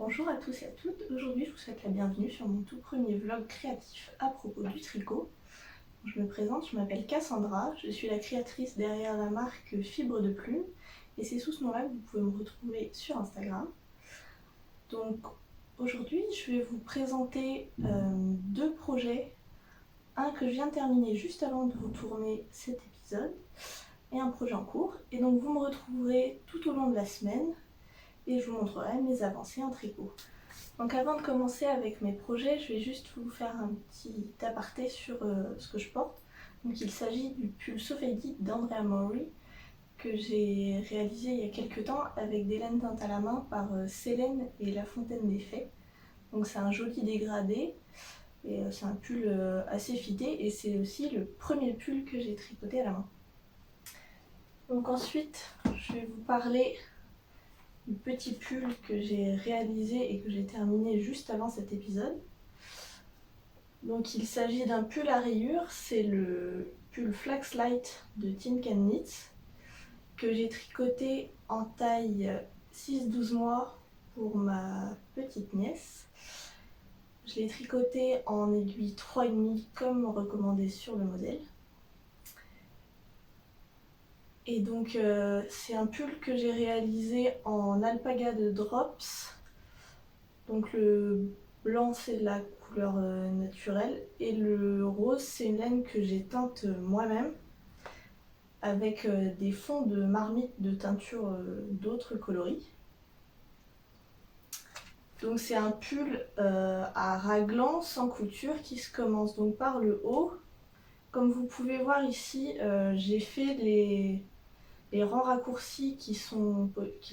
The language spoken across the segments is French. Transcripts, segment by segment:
Bonjour à tous et à toutes, aujourd'hui je vous souhaite la bienvenue sur mon tout premier vlog créatif à propos du tricot. Je me présente, je m'appelle Cassandra, je suis la créatrice derrière la marque Fibre de Plume et c'est sous ce nom-là que vous pouvez me retrouver sur Instagram. Donc aujourd'hui je vais vous présenter deux projets, un que je viens de terminer juste avant de vous tourner cet épisode et un projet en cours. Et donc vous me retrouverez tout au long de la semaine et je vous montrerai mes avancées en tricot. Donc avant de commencer avec mes projets, je vais juste vous faire un petit aparté sur ce que je porte. Donc il s'agit du pull Sophédie d'Andrea Mowry que j'ai réalisé il y a quelques temps avec des laines teintes à la main par Célène et La Fontaine des Fées. Donc c'est un joli dégradé et c'est un pull assez fité et c'est aussi le premier pull que j'ai tricoté à la main. Donc ensuite, je vais vous parler du petit pull que j'ai réalisé et que j'ai terminé juste avant cet épisode. Donc il s'agit d'un pull à rayures, c'est le pull Flax Light de Tin Can Knits que j'ai tricoté en taille 6-12 mois pour ma petite nièce. Je l'ai tricoté en aiguille 3,5 comme recommandé sur le modèle. Et donc c'est un pull que j'ai réalisé en alpaga de Drops. Donc le blanc c'est de la couleur naturelle et le rose c'est une laine que j'ai teinte moi-même avec des fonds de marmite de teinture d'autres coloris. Donc c'est un pull à raglan sans couture qui se commence donc par le haut. Comme vous pouvez voir ici, j'ai fait les rangs raccourcis qu'il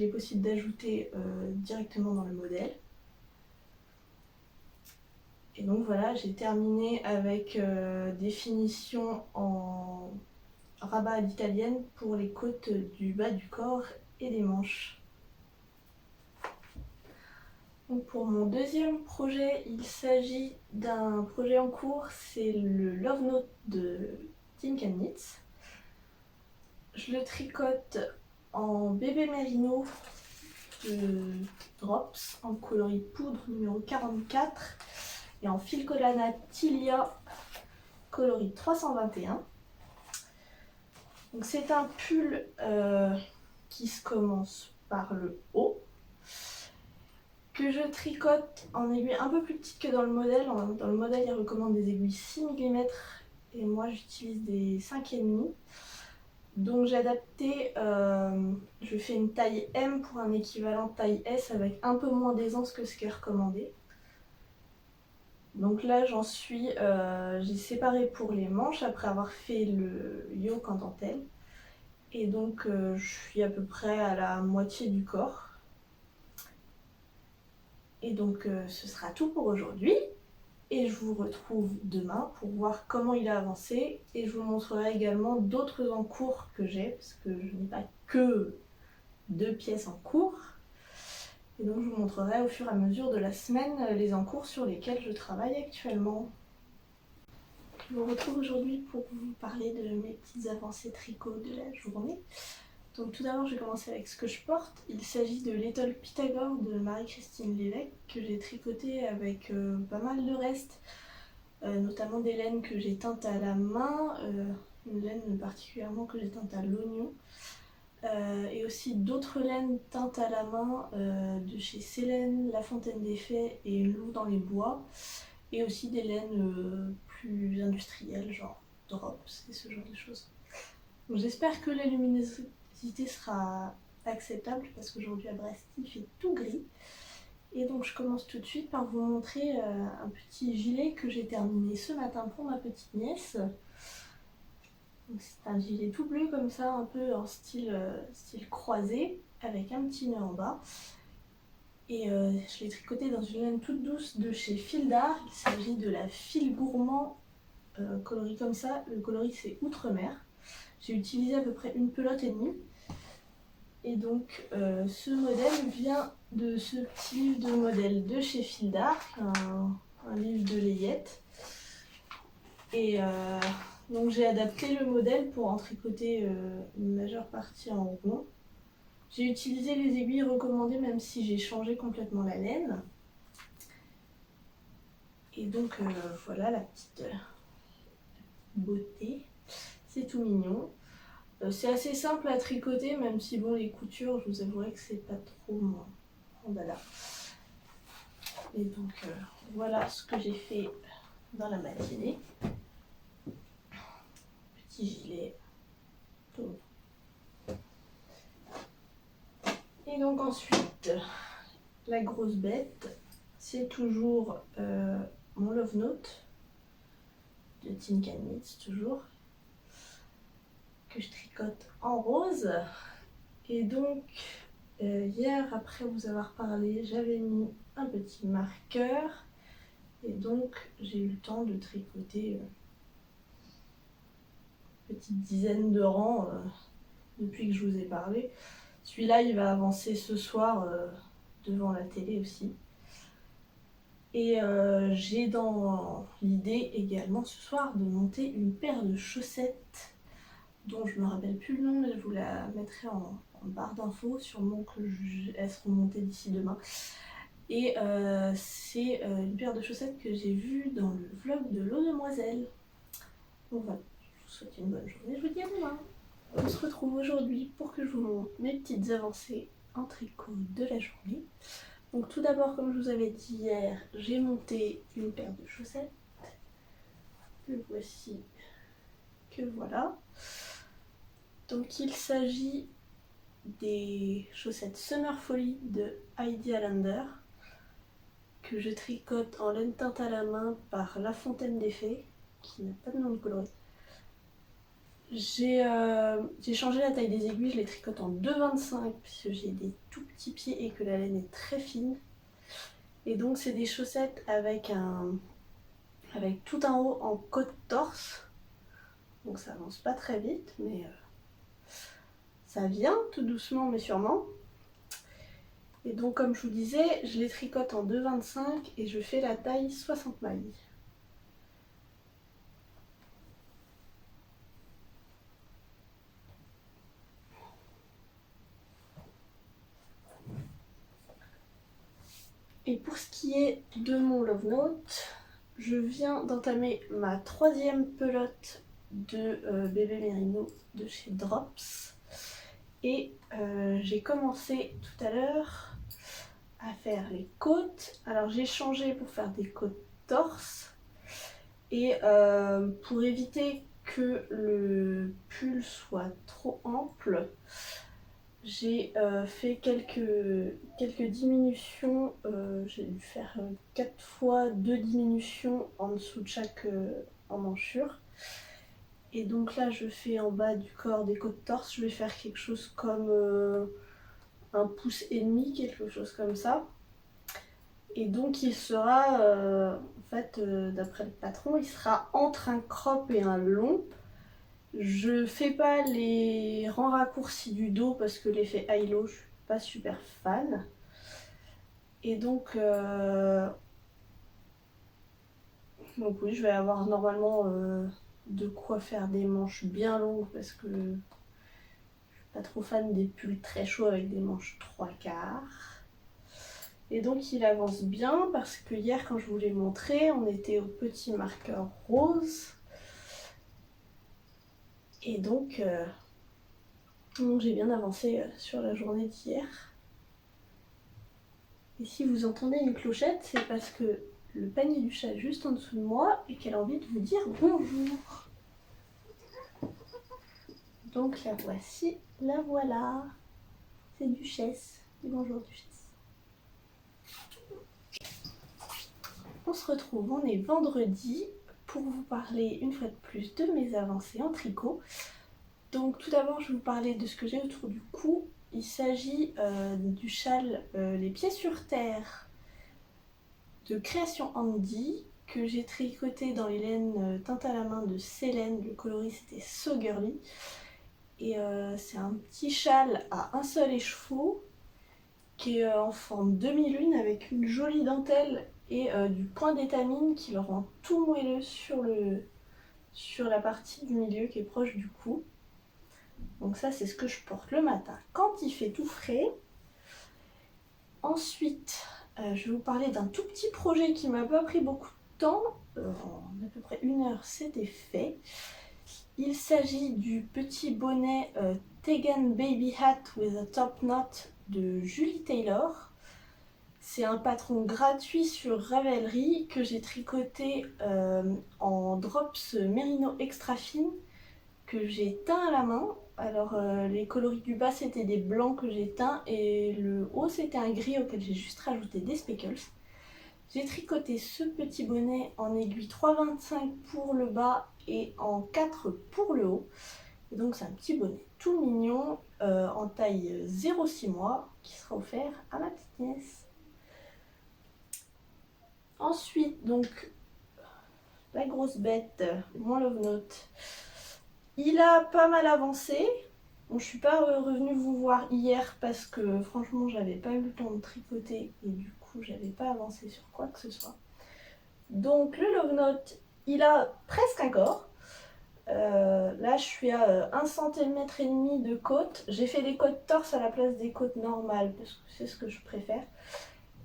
est possible d'ajouter directement dans le modèle. Et donc voilà, j'ai terminé avec des finitions en rabat à l'italienne pour les côtes du bas du corps et des manches. Donc pour mon deuxième projet, il s'agit d'un projet en cours, c'est le Love Note de Tin Can Knits. Je le tricote en bébé mérino de Drops en coloris poudre numéro 44 et en fil collana Tilia coloris 321. Donc c'est un pull qui se commence par le haut, que je tricote en aiguille un peu plus petite que dans le modèle. Dans le modèle il recommande des aiguilles 6 mm et moi j'utilise des 5,5. Donc j'ai adapté, je fais une taille M pour un équivalent taille S avec un peu moins d'aisance que ce qui est recommandé. Donc là j'en suis, j'ai séparé pour les manches après avoir fait le yoke en dentelle. Et donc je suis à peu près à la moitié du corps. Et donc ce sera tout pour aujourd'hui. Et je vous retrouve demain pour voir comment il a avancé. Et je vous montrerai également d'autres en cours que j'ai, parce que je n'ai pas que 2 pièces en cours. Et donc je vous montrerai au fur et à mesure de la semaine les encours sur lesquels je travaille actuellement. Je vous retrouve aujourd'hui pour vous parler de mes petites avancées tricot de la journée. Donc tout d'abord je vais commencer avec ce que je porte. Il s'agit de l'étole Pythagore de Marie-Christine Lévesque que j'ai tricoté avec pas mal de restes, notamment des laines que j'ai teintes à la main, une laine particulièrement que j'ai teinte à l'oignon. Et aussi d'autres laines teintes à la main de chez Célène, La Fontaine des Fées et Loup dans les bois, et aussi des laines plus industrielles, genre Drops et ce genre de choses. J'espère que la luminosité sera acceptable parce qu'aujourd'hui à Brest il fait tout gris. Et donc je commence tout de suite par vous montrer un petit gilet que j'ai terminé ce matin pour ma petite nièce. C'est un gilet tout bleu comme ça, un peu en style croisé, avec un petit nœud en bas. Et je l'ai tricoté dans une laine toute douce de chez Fil d'Art. Il s'agit de la Fil Gourmand coloris comme ça. Le coloris c'est Outre-mer. J'ai utilisé à peu près une pelote et demie. Et donc ce modèle vient de ce petit livre de modèle de chez Fil d'Art, un livre de layette. Et donc j'ai adapté le modèle pour en tricoter une majeure partie en rond. J'ai utilisé les aiguilles recommandées même si j'ai changé complètement la laine. Et donc voilà la petite beauté. C'est tout mignon. C'est assez simple à tricoter, même si bon, les coutures, je vous avouerai que c'est pas trop mon dada. Et donc voilà ce que j'ai fait dans la matinée. Petit gilet. Tout. Et donc ensuite, la grosse bête, c'est toujours mon Love Note de Tin Can Knits, toujours, que je tricote en rose. Et donc hier, après vous avoir parlé, j'avais mis un petit marqueur et donc j'ai eu le temps de tricoter une petite dizaine de rangs depuis que je vous ai parlé. Celui-là il va avancer ce soir devant la télé aussi. Et j'ai dans l'idée également ce soir de monter une paire de chaussettes dont je ne me rappelle plus le nom, mais je vous la mettrai en barre d'infos, sûrement qu'elles seront montées d'ici demain. Et c'est une paire de chaussettes que j'ai vue dans le vlog de l'eau demoiselle. Donc voilà, je vous souhaite une bonne journée, je vous dis à demain. On se retrouve aujourd'hui pour que je vous montre mes petites avancées en tricot de la journée. Donc tout d'abord, comme je vous avais dit hier, j'ai monté une paire de chaussettes. Le voici, que voilà. Donc il s'agit des chaussettes Summer Folly de Heidi Allender que je tricote en laine teinte à la main par La Fontaine des Fées, qui n'a pas de nom de coloris. J'ai changé la taille des aiguilles, je les tricote en 2,25 puisque j'ai des tout petits pieds et que la laine est très fine. Et donc c'est des chaussettes avec tout un haut en côte torse. Donc ça avance pas très vite, mais ça vient tout doucement mais sûrement. Et donc comme je vous disais, je les tricote en 2,25 et je fais la taille 60 mailles. Et pour ce qui est de mon Love Note, je viens d'entamer ma 3e pelote de bébé Mérino de chez Drops. Et j'ai commencé tout à l'heure à faire les côtes. Alors j'ai changé pour faire des côtes torse. Et pour éviter que le pull soit trop ample, j'ai fait quelques diminutions. J'ai dû faire 4 fois 2 diminutions en dessous de chaque emmanchure. Et donc là je fais en bas du corps des côtes torse, je vais faire quelque chose comme 1,5 pouce, quelque chose comme ça. Et donc il sera, en fait d'après le patron, il sera entre un crop et un long. Je fais pas les rangs raccourcis du dos parce que l'effet high-low, je suis pas super fan. Et donc oui, je vais avoir normalement de quoi faire des manches bien longues parce que je suis pas trop fan des pulls très chauds avec des manches 3/4. Et donc il avance bien parce que hier quand je vous l'ai montré, on était au petit marqueur rose. Et donc j'ai bien avancé sur la journée d'hier. Et si vous entendez une clochette, c'est parce que le panier du chat est juste en dessous de moi et qu'elle a envie de vous dire bonjour. Donc la voici, la voilà. C'est Duchesse. Dis bonjour Duchesse. On se retrouve, on est vendredi pour vous parler une fois de plus de mes avancées en tricot. Donc tout d'abord je vais vous parler de ce que j'ai autour du cou. Il s'agit du châle Les Pieds sur Terre de Création Andy que j'ai tricoté dans les laines teinte à la main de Célène. Le coloris c'était So Girly. Et c'est un petit châle à un seul écheveau qui est en forme demi-lune avec une jolie dentelle et du point d'étamine qui le rend tout moelleux sur la partie du milieu qui est proche du cou. Donc ça, c'est ce que je porte le matin quand il fait tout frais. Ensuite, je vais vous parler d'un tout petit projet qui m'a pas pris beaucoup de temps. En à peu près 1 heure, c'était fait. Il s'agit du petit bonnet Tegan Baby Hat with a Top Knot de Julie Taylor. C'est un patron gratuit sur Ravelry que j'ai tricoté en drops mérino extra fine que j'ai teint à la main. Alors les coloris du bas c'était des blancs que j'ai teints et le haut c'était un gris auquel j'ai juste rajouté des speckles. J'ai tricoté ce petit bonnet en aiguille 3,25 pour le bas et en 4 pour le haut. Et donc c'est un petit bonnet tout mignon en taille 0,6 mois qui sera offert à ma petite nièce. Ensuite donc la grosse bête, mon love note. Il a pas mal avancé. Bon, je suis pas revenue vous voir hier parce que franchement j'avais pas eu le temps de tricoter et du coup j'avais pas avancé sur quoi que ce soit. Donc le love note, il a presque un corps. Là je suis à 1,5 cm de côte. J'ai fait des côtes torse à la place des côtes normales parce que c'est ce que je préfère.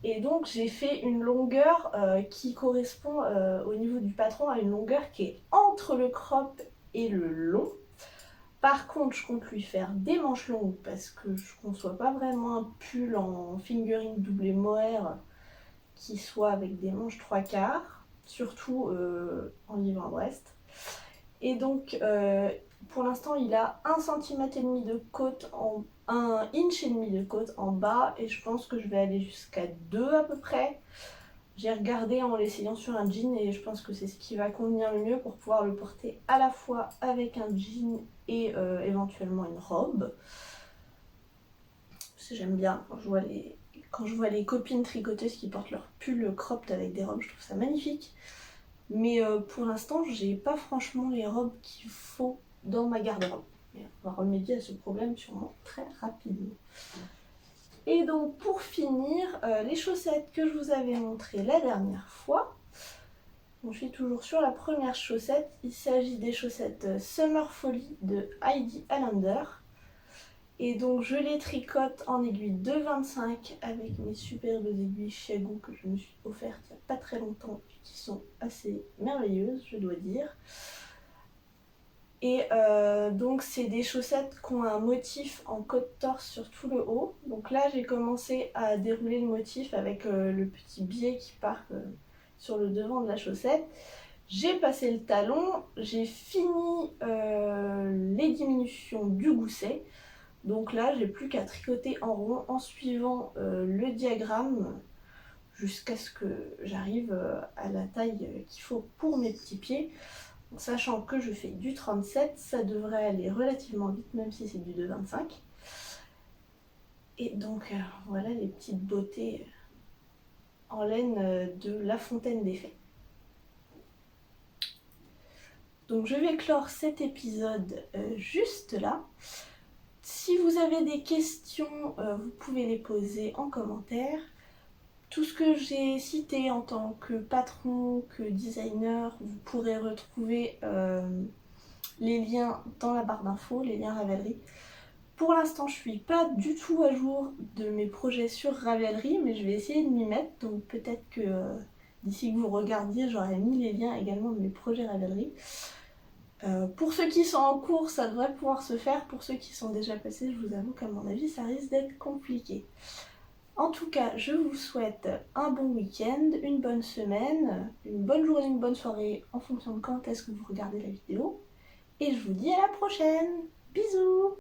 Et donc j'ai fait une longueur qui correspond au niveau du patron à une longueur qui est entre le crop et le long. Par contre, je compte lui faire des manches longues parce que je ne conçois pas vraiment un pull en fingering doublé mohair qui soit avec des manches 3/4, surtout en livre à Brest. Et donc, pour l'instant, il a 1,5 cm de côte, 1,5 inch de côte en bas et je pense que je vais aller jusqu'à 2 à peu près. J'ai regardé en l'essayant sur un jean et je pense que c'est ce qui va convenir le mieux pour pouvoir le porter à la fois avec un jean et éventuellement une robe. Parce que j'aime bien quand je vois les copines tricoteuses qui portent leur pull cropped avec des robes, je trouve ça magnifique. Mais pour l'instant, j'ai pas franchement les robes qu'il faut dans ma garde-robe. On va remédier à ce problème sûrement très rapidement. Et donc pour finir, les chaussettes que je vous avais montrées la dernière fois. Donc, je suis toujours sur la première chaussette. Il s'agit des chaussettes Summer Folly de Heidi Allender. Et donc je les tricote en aiguille 2,25 avec mes superbes aiguilles Chiago que je me suis offertes il n'y a pas très longtemps et qui sont assez merveilleuses, je dois dire. Et donc c'est des chaussettes qui ont un motif en côte torse sur tout le haut. Donc là j'ai commencé à dérouler le motif avec le petit biais qui part sur le devant de la chaussette. J'ai passé le talon, j'ai fini les diminutions du gousset. Donc là j'ai plus qu'à tricoter en rond en suivant le diagramme jusqu'à ce que j'arrive à la taille qu'il faut pour mes petits pieds. Sachant que je fais du 37, ça devrait aller relativement vite, même si c'est du 2,25. Et donc voilà les petites beautés en laine de La Fontaine des Fées. Donc je vais clore cet épisode juste là. Si vous avez des questions, vous pouvez les poser en commentaire. Tout ce que j'ai cité en tant que patron, que designer, vous pourrez retrouver les liens dans la barre d'infos, les liens Ravelry. Pour l'instant, je suis pas du tout à jour de mes projets sur Ravelry, mais je vais essayer de m'y mettre. Donc peut-être que d'ici que vous regardiez, j'aurai mis les liens également de mes projets Ravelry. Pour ceux qui sont en cours, ça devrait pouvoir se faire. Pour ceux qui sont déjà passés, je vous avoue qu'à mon avis, ça risque d'être compliqué. En tout cas, je vous souhaite un bon week-end, une bonne semaine, une bonne journée, une bonne soirée en fonction de quand est-ce que vous regardez la vidéo. Et je vous dis à la prochaine. Bisous!